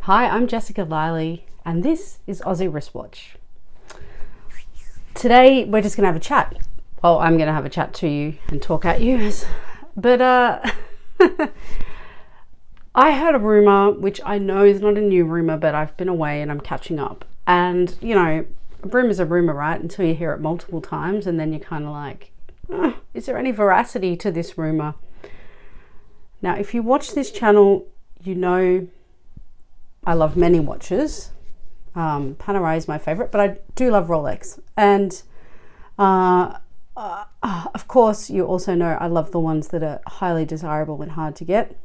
Hi, I'm Jessica Liley, and this is Aussie Wristwatch. Today, we're just going to have a chat. Well, I'm going to have a chat to you and talk at you. But I heard a rumour, which I know is not a new rumour, but I've been away and I'm catching up. And, you know, a rumour's a rumour, right? Until you hear it multiple times, and then you're kind of like, is there any veracity to this rumour? Now, if you watch this channel, you know I love many watches. Panerai is my favorite, but I do love Rolex. And of course, you also know I love the ones that are highly desirable and hard to get.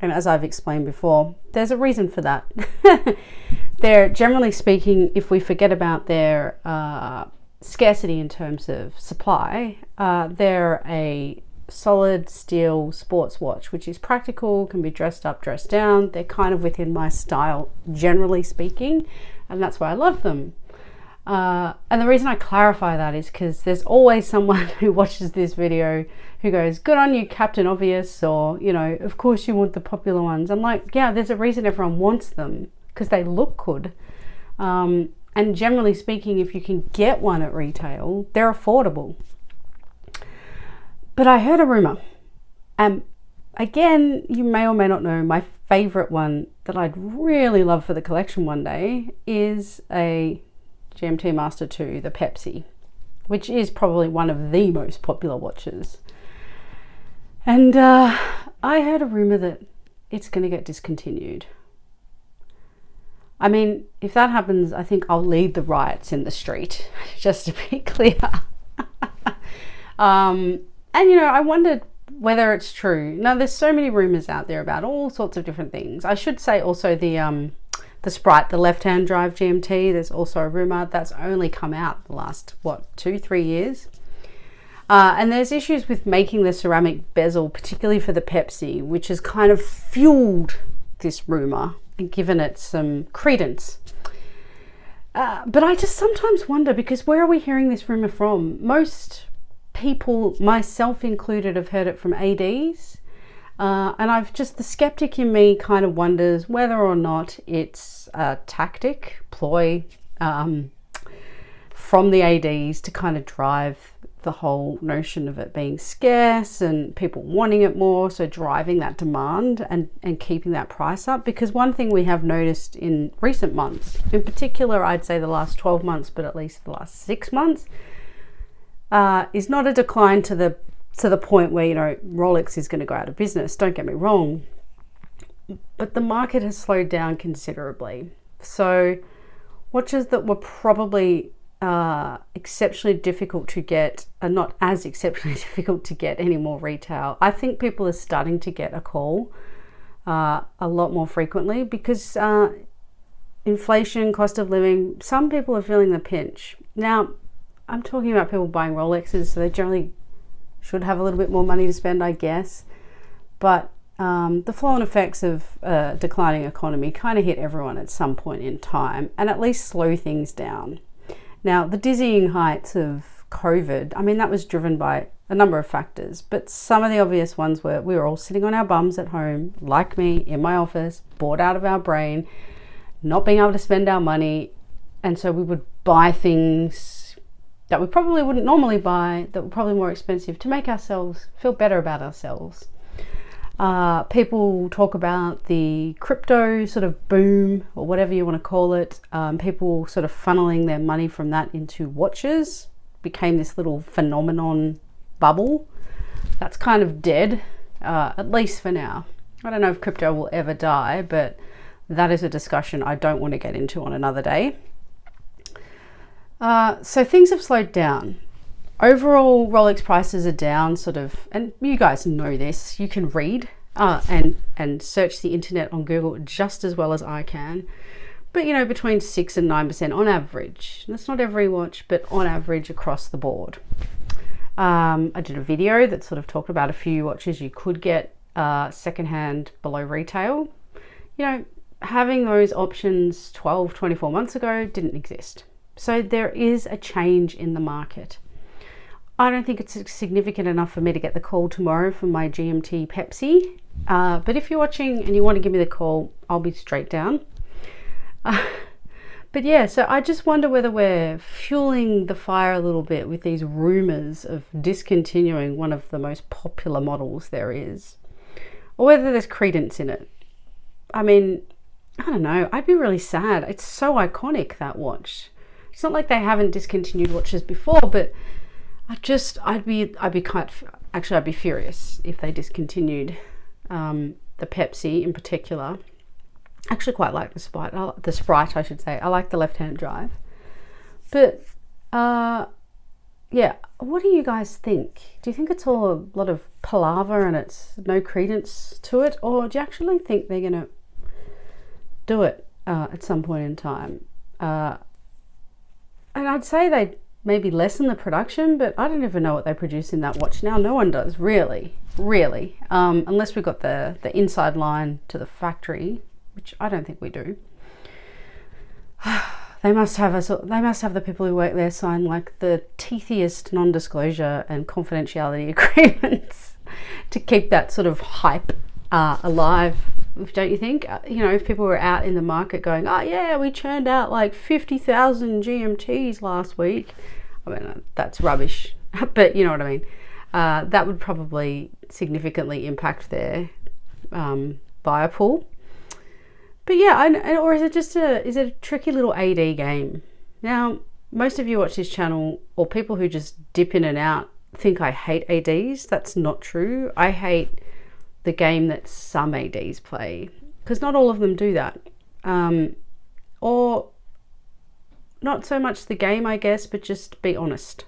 And as I've explained before, there's a reason for that. They're, generally speaking, if we forget about their scarcity in terms of supply, they're a solid steel sports watch, which is practical, can be dressed up, dressed down. They're kind of within my style, generally speaking, and that's why I love them. And the reason I clarify that is because there's always someone who watches this video who goes, good on you, Captain Obvious, or, you know, of course you want the popular ones. I'm like, yeah, there's a reason everyone wants them, because they look good. And generally speaking, if you can get one at retail, they're affordable. But I heard a rumour, and again, you may or may not know, my favourite one that I'd really love for the collection one day is a GMT Master II, the Pepsi, which is probably one of the most popular watches. And I heard a rumour that it's going to get discontinued. I mean, if that happens, I think I'll lead the riots in the street, just to be clear. And, you know, I wondered whether it's true. Now, there's so many rumors out there about all sorts of different things. I should say also the Sprite, the left-hand drive GMT, there's also a rumor that's only come out the last, 2-3 years. And there's issues with making the ceramic bezel, particularly for the Pepsi, which has kind of fueled this rumor and given it some credence. But I just sometimes wonder, because where are we hearing this rumor from? Most people, myself included, have heard it from ADs, and I've just, the skeptic in me kind of wonders whether or not it's a tactic, ploy from the ADs to kind of drive the whole notion of it being scarce and people wanting it more, so driving that demand and keeping that price up. Because one thing we have noticed in recent months, in particular I'd say the last 12 months, but at least the last 6 months, is not a decline to the point where, you know, Rolex is going to go out of business. Don't get me wrong, but the market has slowed down considerably. So watches that were probably exceptionally difficult to get are not as exceptionally difficult to get anymore retail. I think people are starting to get a call a lot more frequently because inflation, cost of living, some people are feeling the pinch. Now, I'm talking about people buying Rolexes, so they generally should have a little bit more money to spend, I guess. But the flow and effects of a declining economy kind of hit everyone at some point in time, and at least slow things down. Now, the dizzying heights of COVID, I mean, that was driven by a number of factors, but some of the obvious ones were we were all sitting on our bums at home, like me, in my office, bored out of our brain, not being able to spend our money, and so we would buy things that we probably wouldn't normally buy, that were probably more expensive, to make ourselves feel better about ourselves. People talk about the crypto sort of boom, or whatever you want to call it. People sort of funneling their money from that into watches became this little phenomenon bubble. That's kind of dead, at least for now. I don't know if crypto will ever die, but that is a discussion I don't want to get into on another day. So things have slowed down. Overall, Rolex prices are down sort of, and you guys know this, you can read and search the internet on Google just as well as I can. But, you know, between 6 and 9% on average. That's not every watch, but on average across the board. I did a video that sort of talked about a few watches you could get secondhand below retail. You know, having those options 12, 24 months ago didn't exist. So there is a change in the market. I don't think it's significant enough for me to get the call tomorrow for my GMT Pepsi. But if you're watching and you want to give me the call, I'll be straight down. But yeah, so I just wonder whether we're fueling the fire a little bit with these rumors of discontinuing one of the most popular models there is, or whether there's credence in it. I mean, I don't know. I'd be really sad. It's so iconic, that watch. It's not like they haven't discontinued watches before, but I'd be furious if they discontinued the Pepsi in particular. I actually quite like the Sprite, I should say. I like the left-hand drive. But yeah, what do you guys think? Do you think it's all a lot of palaver and it's no credence to it, or do you actually think they're gonna do it at some point in time? And I'd say they maybe lessen the production, but I don't even know what they produce in that watch now. No one does, really, unless we've got the inside line to the factory, which I don't think we do. They must have the people who work there sign like the teethiest non-disclosure and confidentiality agreements to keep that sort of hype alive, don't you think? You know, if people were out in the market going, oh yeah, we churned out like 50,000 GMTs last week. I mean, that's rubbish, but you know what I mean. That would probably significantly impact their buyer pool. But yeah, or is it a tricky little AD game? Now, most of you watch this channel, or people who just dip in and out, think I hate ADs. That's not true. I hate the game that some ADs play, because not all of them do that. Or not so much the game, I guess, but just be honest.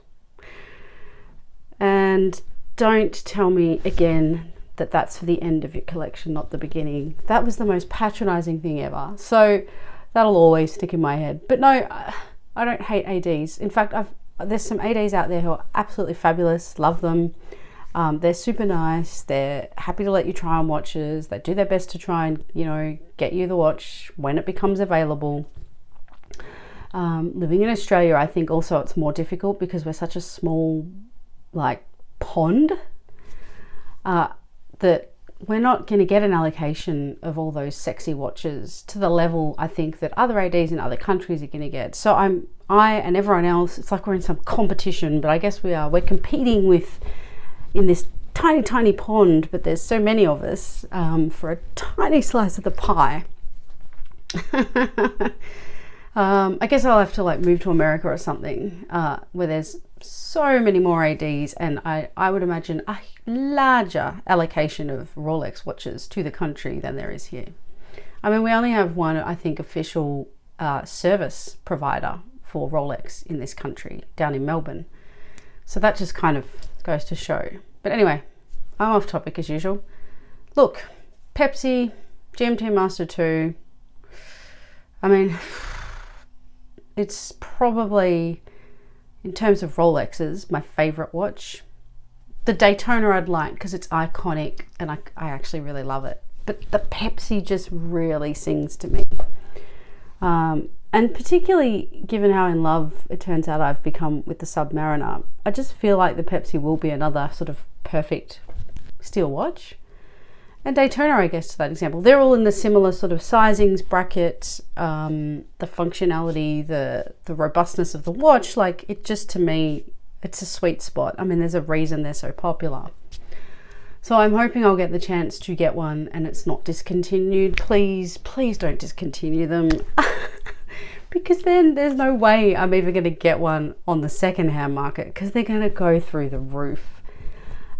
And don't tell me again that that's for the end of your collection, not the beginning. That was the most patronizing thing ever. So that'll always stick in my head. But no, I don't hate ADs. In fact, there's some ADs out there who are absolutely fabulous, love them. They're super nice. They're happy to let you try on watches. They do their best to try and, you know, get you the watch when it becomes available. Living in Australia, I think also it's more difficult because we're such a small, like, pond, that we're not going to get an allocation of all those sexy watches to the level I think that other ADs in other countries are going to get. So I and everyone else, it's like we're in some competition, but I guess we're competing in this tiny pond, but there's so many of us for a tiny slice of the pie. I guess I'll have to like move to America or something where there's so many more ADs, and I would imagine a larger allocation of Rolex watches to the country than there is here. I mean, we only have one, I think, official service provider for Rolex in this country, down in Melbourne. So that just kind of goes to show. But anyway, I'm off topic as usual. Look, Pepsi, GMT Master II. I mean, it's probably, in terms of Rolexes, my favorite watch. The Daytona I'd like because it's iconic and I actually really love it. But the Pepsi just really sings to me. And particularly given how in love it turns out I've become with the Submariner, I just feel like the Pepsi will be another sort of perfect steel watch. And Daytona, I guess, to that example, they're all in the similar sort of sizings, bracket, the functionality, the robustness of the watch. Like, it just, to me, it's a sweet spot. I mean, there's a reason they're so popular. So I'm hoping I'll get the chance to get one and it's not discontinued. Please don't discontinue them. Because then there's no way I'm even going to get one on the second-hand market, because they're going to go through the roof.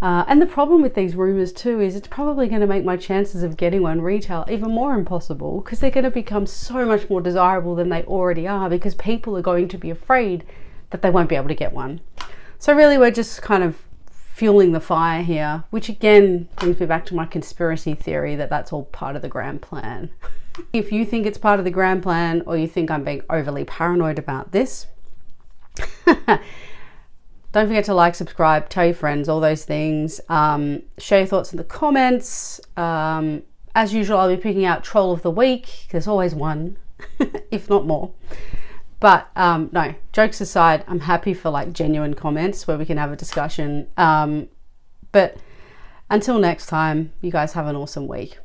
And the problem with these rumors too is it's probably going to make my chances of getting one retail even more impossible, because they're going to become so much more desirable than they already are, because people are going to be afraid that they won't be able to get one. So really, we're just kind of fueling the fire here, which again brings me back to my conspiracy theory that that's all part of the grand plan. If you think it's part of the grand plan, or you think I'm being overly paranoid about this, don't forget to like, subscribe, tell your friends, all those things. Share your thoughts in the comments. As usual, I'll be picking out Troll of the Week. There's always one, if not more. But no, jokes aside, I'm happy for like genuine comments where we can have a discussion. But until next time, you guys have an awesome week.